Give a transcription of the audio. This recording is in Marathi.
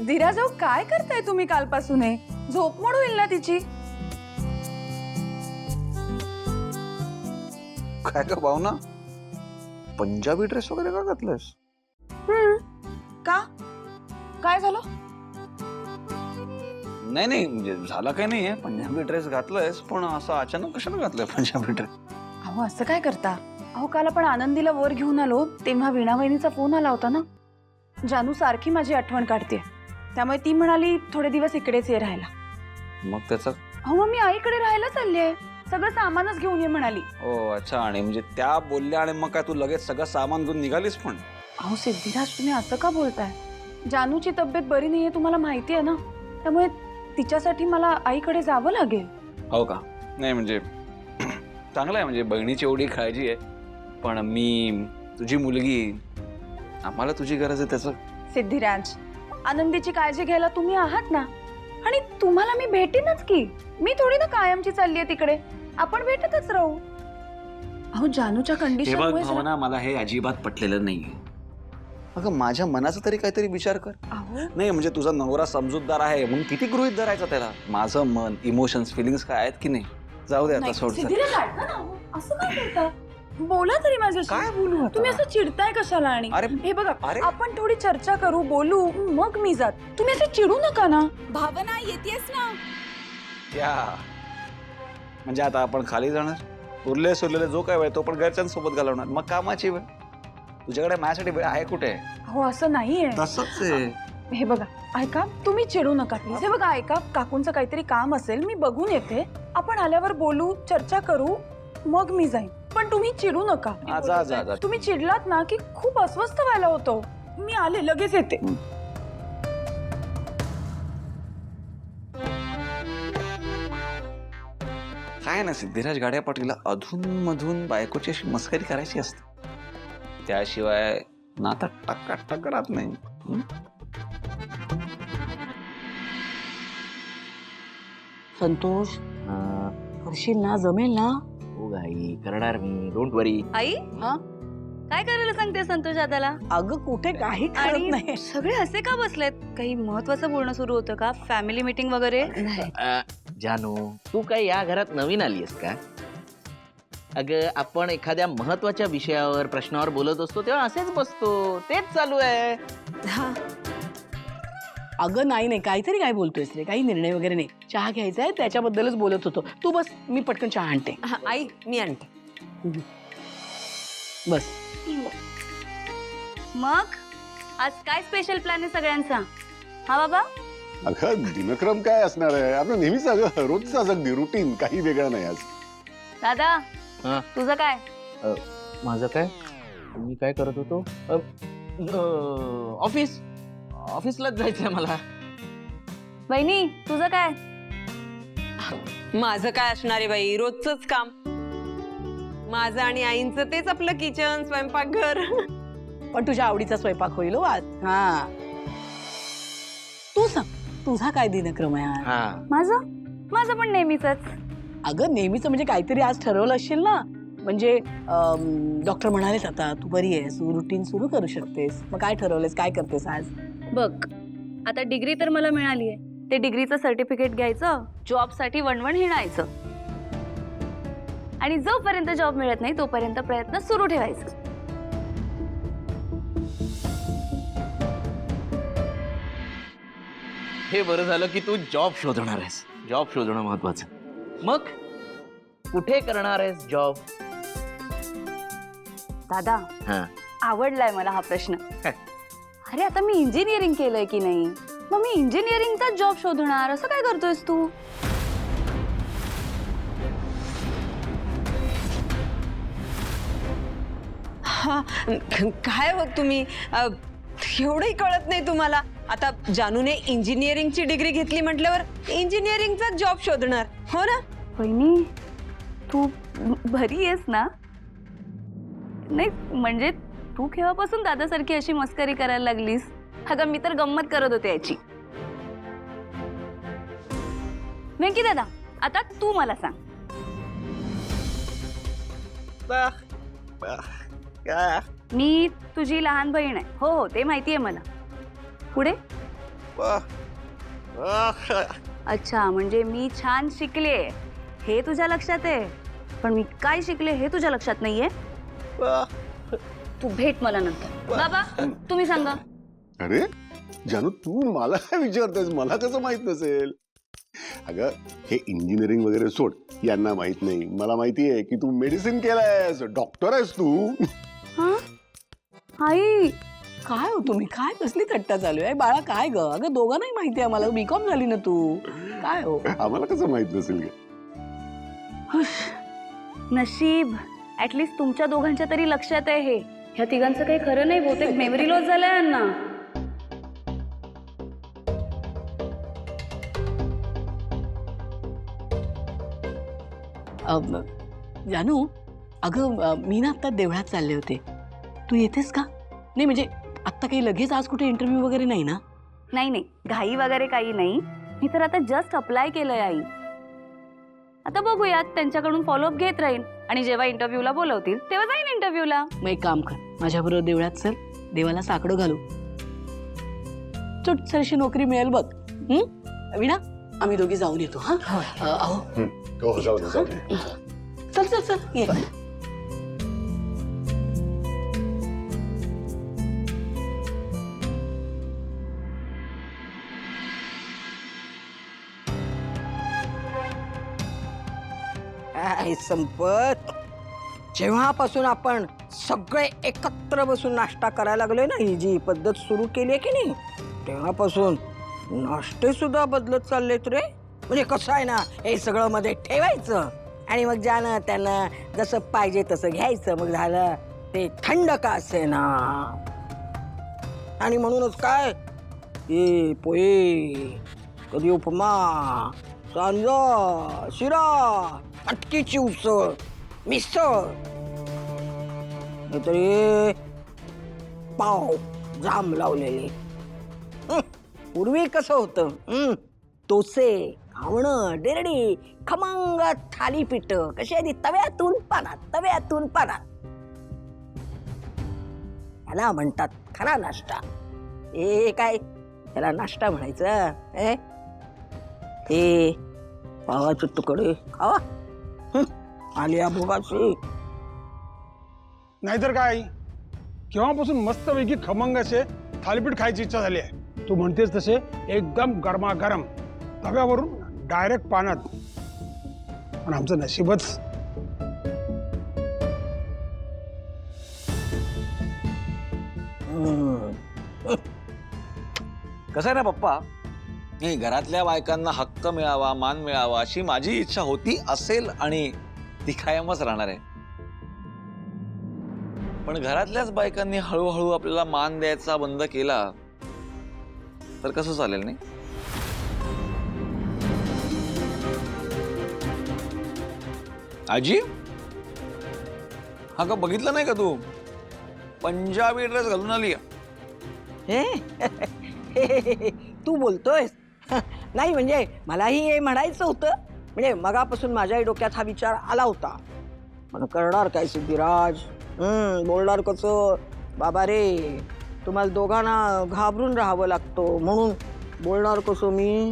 सिद्धिराजो काय करताय तुम्ही कालपासून? झोप मोड होईल ना तिची. काय का भावना, पंजाबी ड्रेस वगैरे का घातलायस? का काय झालं? नाही नाही म्हणजे झालं काही नाहीये, पंजाबी ड्रेस घातलायस पण असं अचानक कशाला घातलंय पंजाबी ड्रेस? अहो असं काय करता? अहो काल आपण आनंदीला वर घेऊन आलो तेव्हा वीणा वहिनीचा फोन आला होता ना. जानू सारखी माझी आठवण काढते, त्यामुळे ती म्हणाली थोडे दिवस इकडेच ये राहायला. मग त्याचं? अहो मग मी आईकडे राहायला चालले, सगळं सामानच घेऊन ये म्हणाली. ओ अच्छा, आणि म्हणजे त्या बोलल्या आणि मग काय तू लगेच सगळं सामान घेऊन निघालीस? पण अहो सिद्धिराज तुम्ही असं का बोलताय? जानूची तब्येत बरी नाहीये तुम्हाला माहिती आहे ना, त्यामुळे तिच्यासाठी मला आईकडे जावं लागेल. हो का? नाही म्हणजे चांगलं आहे, म्हणजे बहिणीची एवढी काळजी आहे, पण मी तुझी मुलगी, आम्हाला तुझी गरज आहे त्याचं. सिद्धिराज, आनंदीची काळजी घ्यायला तुम्ही आहात ना, आणि तुम्हाला मी भेटेनच की. मी थोडी ना कायमची चाललीये तिकडे, आपण भेटतच राहू. अहो जानूच्या कंडिशनमुळे भावना, मला हे अजिबात पटलेलं नाहीये. अगं माझ्या मनाचा तरी काहीतरी विचार कर. नाही म्हणजे तुझा नवरा समजूतदार आहे म्हणून किती गृहीत धरायचं त्याला? माझं मन, इमोशन्स, फिलिंग्स काय आहेत की नाही? जाऊ दे आता, सोड. असं काय करता? बोला तरी माझ्याशी. काय बोलू? तुम्ही असं चिडताय कशाला? आणि हे बघा, आपण थोडी चर्चा करू, बोलू, मग मी जात. तुम्ही असं चिडू नका ना. भावना येतेस ना. या म्हणजे आता आपण खाली जाणार, उरले सुरलेले जो काय वेळ तो पण घरच्यांसोबत घालवणार, मग कामाची वेळ. तुझ्याकडे माझ्यासाठी वेळ आहे कुठे? हो असं नाहीये. तसंच आहे. हे बघा ऐका, तुम्ही चिडू नका प्लीज. हे बघा ऐका, काकूंचं काहीतरी काम असेल, मी बघून येते. आपण आल्यावर बोलू, चर्चा करू, मग मी जाईन. पण तुम्ही चिडू नका. तुम्ही चिडलात ना की खूप अस्वस्थ व्हायला होतो. मी आले, लगेच येते. काय ना सिद्धिराज गाड्या पाटीलला अधून मधून बायकोची अशी मस्करी करायची असते, त्याशिवाय नाता टक्का राहत नाही. संतोष, करशील ना? जमेल ना? हो आई, करणार मी, डोंट वरी. आई हा? काय करायला सांगते संतोष दादाला? अगं कुठे काही करत आणि नाही. सगळे असे का बसलेत? काही महत्वाचं बोलणं सुरू होतं का? फॅमिली मीटिंग वगैरे? जानू, तू काय या घरात नवीन आलीयस का? अगं आपण एखाद्या महत्वाच्या विषयावर, प्रश्नावर बोलत असतो तेव्हा असेच बसतो, तेच चालू आहे. अगं नाही, काहीतरी काय बोलतोयस रे? काही निर्णय वगैरे नाही. चहा घ्यायचा आहे, त्याच्याबद्दलच बोलत होतो. तू बस, मी पटकन चहा आणते. आई मी आणते. बस. मग आज काय स्पेशल प्लॅन आहे सगळ्यांचा? हा बाबा? अगं दिनक्रम काय असणार आहे? आपलं नेहमीच अगं रोजच अगदी रुटीन, काही वेगळं नाही आज. दादा हा? तुझं काय? माझं काय? मी काय करत होतो? ऑफिसलाच जायचंय मला. बहिणी तुझं काय? माझं काय असणार आहे बाई, रोजच काम. माझं आणि आईंचं तेच आपलं किचन, स्वयंपाकघर. पण तुझ्या आवडीचा स्वयंपाक होईल हो आज. हा, तू सांग, तुझा काय दिनक्रम आहे आज? माझं पण नेहमीच. अगं नेहमीच म्हणजे काहीतरी आज ठरवलं असशील ना? म्हणजे डॉक्टर म्हणालेत आता तू बरी आहेस, तू रुटीन सुरू करू शकतेस. मग काय ठरवलेस, काय करतेस आज? बघ आता डिग्री तर मला मिळाली आहे, ते डिग्रीचं सर्टिफिकेट घ्यायचं, जॉबसाठी वणवण हिंडायचं, आणि जोपर्यंत जॉब मिळत नाही तोपर्यंत प्रयत्न सुरू ठेवायचं. हे बरं झालं की तू जॉब शोधणार आहेस. जॉब शोधणं महत्वाचं. मग कुठे करणार आहेस जॉब? दादा हा, आवडलाय मला हा प्रश्न. अरे आता मी इंजिनिअरिंग केलंय की नाही, मग मी इंजिनिअरिंगचा जॉब शोधणार असं काय करतोयस तू? काय होत तुम्ही, एवढंही कळत नाही तुम्हाला? आता जानूने इंजिनिअरिंगची डिग्री घेतली म्हटल्यावर इंजिनिअरिंगचा जॉब शोधणार, हो ना? बहिणी तू बरी आहेस ना? नाही म्हणजे तू केव्हापासून दादासारखी अशी मस्करी करायला लागलीस? अगं मी तर गंमत करत होते याची. वेंकी दादा आता तू मला सांग. मी तुझी लहान बहीण आहे. हो हो ते माहितीये मला. पुढे? अच्छा, म्हणजे मी छान शिकले हे तुझ्या लक्षात आहे, पण मी काय शिकले हे तुझ्या लक्षात नाहीये. तू भेट मला नंतर. बाबा तुम्ही सांगा. अरे जानू, तू मला काय विचारतेस? मला कसं माहित नसेल? अगं, हे इंजिनिअरिंग वगैरे सोड, यांना माहित नाही. मला माहिती आहे की तू मेडिसिन केलायस, डॉक्टर आहेस तू. हा आई, काय हो तुम्ही? काय कसली थट्टा चालू आहे बाळा? काय ग? अगं दोघांनाही माहिती आहे मला. बीकॉम झाली ना तू. काय हो? आम्हाला कसं माहित नसेल ग? नशीब ऍटलीस्ट तुमच्या दोघांच्या तरी लक्षात आहे हे. ह्या तिघांचं काही खरं नाही, बहुतेक मेमरी लॉस झालाय यांना. जानू, अगं मी ना आत्ता देवळात चालले होते. तू येतेस का? नाही म्हणजे आत्ता काही लगेच आज कुठे इंटरव्ह्यू वगैरे नाही ना? नाही नाही, घाई वगैरे काही नाही. मी तर आता जस्ट अप्लाय केलंय आई. आता बघूयात, त्यांच्याकडून फॉलोअप घेत राहील आणि जेव्हा इंटरव्ह्यूला बोलवतील तेव्हा जाईन इंटरव्ह्यूला. मग एक काम कर, माझ्याबरोबर देवळात चल, देवाला साकडं घालू. छोटसरशी नोकरी मिळेल बघ. विणा, आम्ही दोघी जाऊन येतो. हा अहो, हो, जाऊ दे, जाऊ दे. चल चल चल ये. काय संपत, जेव्हापासून आपण सगळे एकत्र बसून नाश्ता करायला लागलोय ना, ही जी पद्धत सुरू केली आहे की नाही, तेव्हापासून नाश्ते सुद्धा बदलत चाललेत रे. म्हणजे कसं आहे ना, हे सगळं मध्ये ठेवायचं आणि मग ज्यानं त्यांना जसं पाहिजे तसं घ्यायचं. मग झालं ते थंड का असे ना. आणि म्हणूनच काय, हे पोहे, कधी उपमा, सांजा, शिरा, मटकीची उसळ, मिसळ, नाहीतरी पाव जाम लावलेले. पूर्वी कसं होतं, तोसे, घावणं, डेरडी, खमंग थालीपीठ कशी आधी तव्यातून पानात, तव्यातून पानात. त्याला म्हणतात खरा नाश्ता. हे काय त्याला नाश्ता म्हणायचं? हे पावाचे तुकडे खावा, आलिया भोगाची. नाहीतर काय, केव्हापासून मस्तपैकी खमंग असे थालीपीठ खायची इच्छा झाली आहे. तू म्हणतेस तसे एकदम गरमागरम तव्यावरून डायरेक्ट पानात. पण आमचं नशीबच. कसं आहे ना पप्पा, नाही घरातल्या बायकांना हक्क मिळावा, मान मिळावा अशी माझी इच्छा होती, असेल आणि ती कायमच राहणार आहे. पण घरातल्याच बायकांनी हळूहळू आपल्याला मान द्यायचा बंद केला तर कसं चालेल? नाही आजी, हा का बघितलं नाही का तू, पंजाबी ड्रेस घालून आली. तू बोलतोयस? नाही म्हणजे मलाही हे म्हणायचं होतं. म्हणजे मगापासून माझ्याही डोक्यात हा विचार आला होता. पण करणार काय सिद्धिराज, बोलणार कसं? बाबा रे, तुम्हाला दोघांना घाबरून राहावं लागतो, म्हणून बोलणार कसं मी?